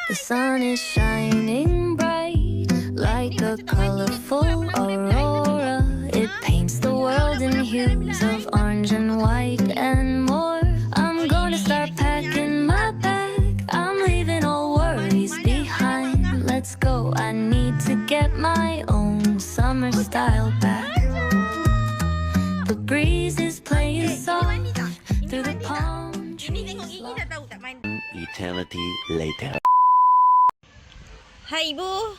The sun is shining bright like a colorful aurora. It paints the world in hues of orange and white and more. I'm gonna start packing my bag. I'm leaving all worries behind. Let's go. I need to get my own summer style back. The breeze is playing soft through the palm trees. Eternity later. Hai Ibu.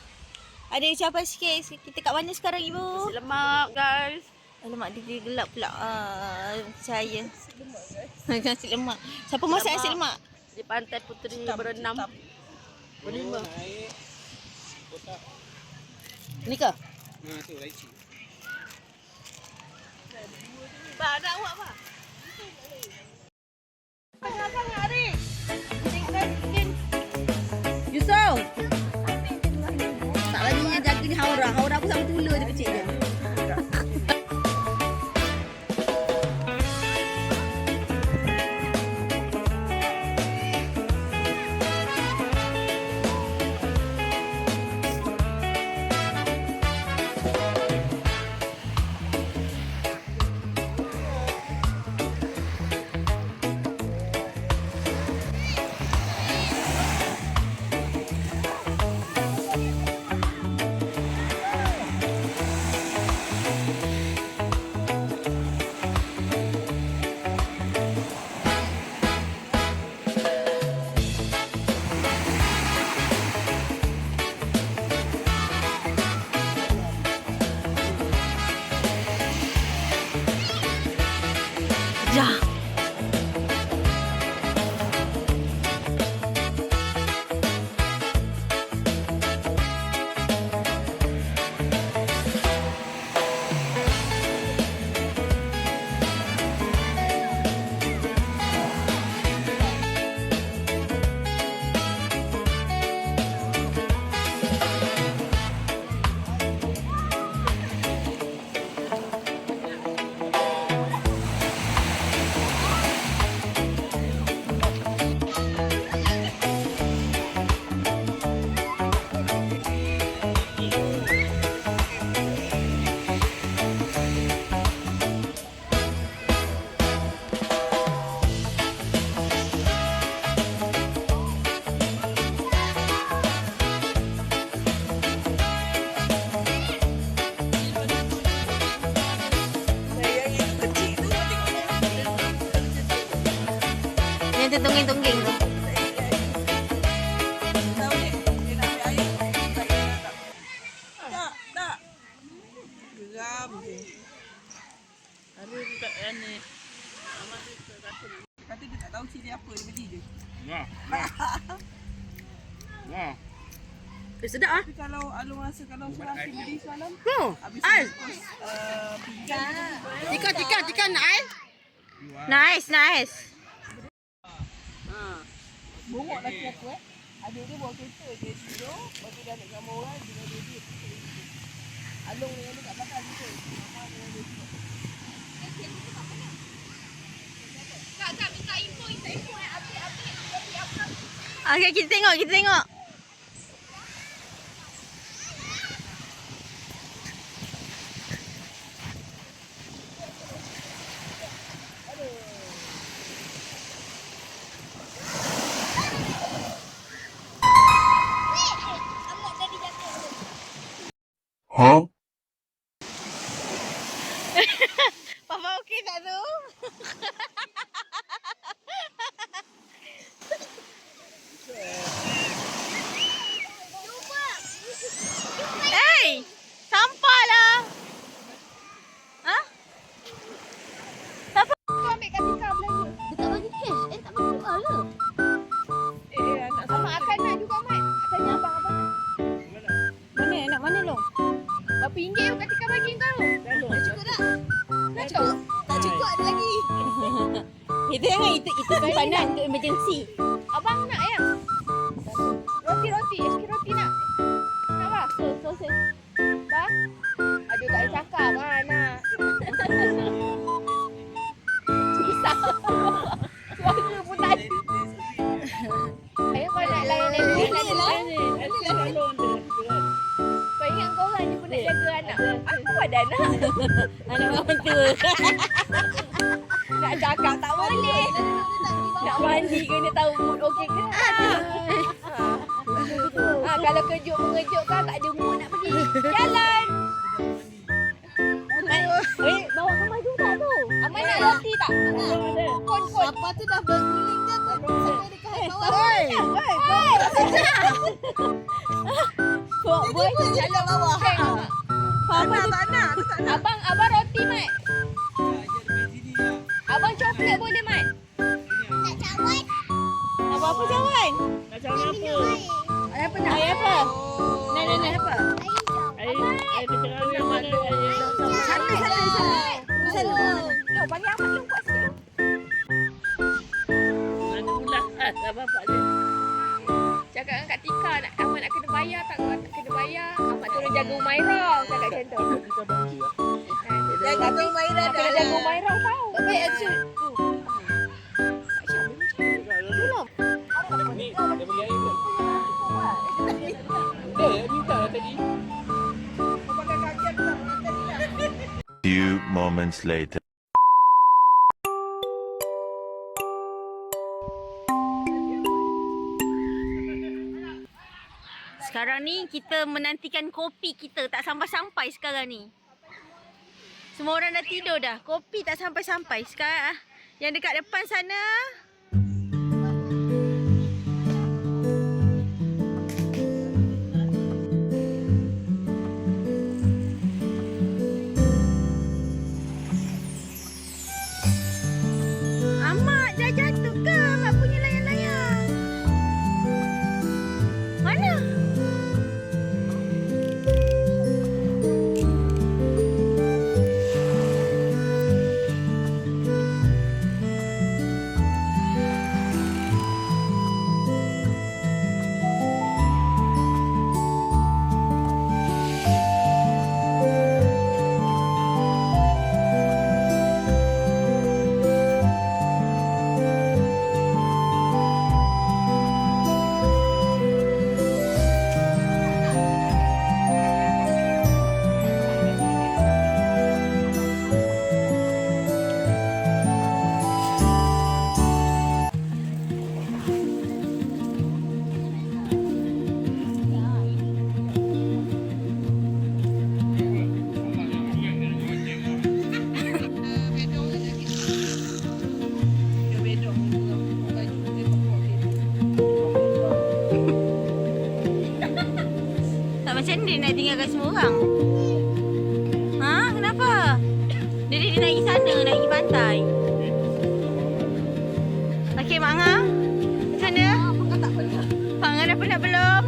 Ada ucapan sikit. Kita kat mana sekarang Ibu? Nasi lemak guys. Alamak dia gelap pula. Percaya. Nasi lemak. Siapa masak nasi lemak? Di Pantai Puteri berenam. Berlima. Ni ke? tu lychee. Ba nak awak ba? Sangat-sangat Arik. Yusuf. Tak laginya jaga ni Haura. Haura pun sama tula je kecil dia. Ya. Yang tu tungging-tungging tu. Tak. Geram je. Ada dekat ni. Amat dia kata. Kata dia tak tahu cili apa, dia beli je. Wah. Wah. Sedap ah. Tapi kalau Alung rasa kalau serasi beli semalam, habis Al. pinggan. Tikan nice. Bongok laki aku adik dia bawa kereta dia tidur, lepas tu dia naik sama orang dengan dia. Alung dengan dia kat belakang gitu. Mama dengan dia. Tak minta info update apa. Okey, kita tengok. Huh? Papa okey tak tu? Hey! Sampahlah. Ha? Siapa? Kau ambil kat tika belanja. Dia tak bagi cash. Tak bagi duit lah. Anak sama akan nak juga Mat. Tanya abang-abang. Mana? Nak mana long? Berapa ringgit kat tika bagi kau? Dah cukup tak? Dah cukup? Tak cukup ada lagi. Itu jangan itu simpanan untuk emergency. Abang nak ya? Roti, es roti nak? Nak apa? So. Ba? Aduh tak ada cakap nak. Susah. Aku ada anak. Anak mak mentua. Nak cakap tak boleh. Nak mandi kena tahu mood okey ke tak. Kalau mengejutkan tak ada mood nak pergi. Jalan. Bawa kamar tu tak tu? Aman nak roti tak? Kon. Apa tu dah berguling dah tu. Sampai dekat bawah. Boy, Jalan bawah. tak nak. Abang roti, Mat. Abang coklat boleh, Mat? Tak cawan. Apa cawan? Macam apa? Ayah apa nak? Ayah apa? Nak apa? Air pencerahan yang mana? Sana. Jom, bagi Ahmad dulu buat sikit. Mana pula? Tak bapak dia. Cakap dengan Kak Tika, Ahmad nak kena bayar tak? Kalau tak kena bayar, Ahmad tolong jaga Umairah. Cakap macam tu. Kita bagi lah. Jaga Umairah Kena jaga Umairah tau. Baik Azul. Ni, dia beli air belum? Dah, minta lah tadi. Few moments later. Sekarang ni kita menantikan kopi kita tak sampai-sampai sekarang ni. Semua orang dah tidur dah. Kopi tak sampai-sampai. Sekarang yang dekat depan sana. Amak dah jatuh ke? Mak punya layang-layang. Mana? Macam mana dia nak tinggalkan semua orang? Ha? Kenapa? Dia nak pergi sana, nak pergi pantai. Okey, Mak Angah. Macam mana? Mak Angah dah penat belum?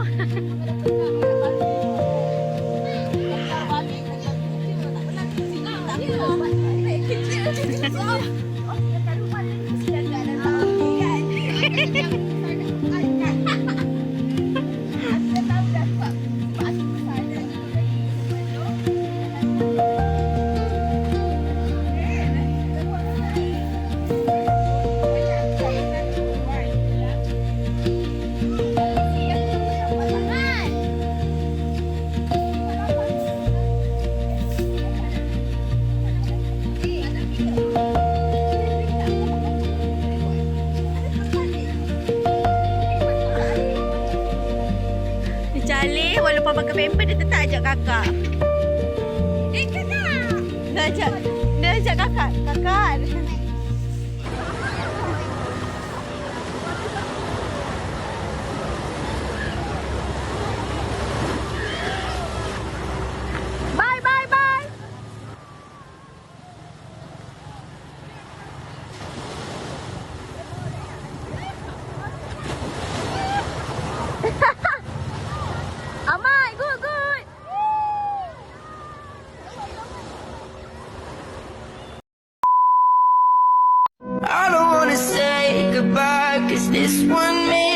Calih, walaupun pakai pamper dia tetap ajak kakak. Kakak! Dia ajak kakak. Kakak! Bye, bye, bye! Amai, good, good. I don't wanna say goodbye, 'cause this one may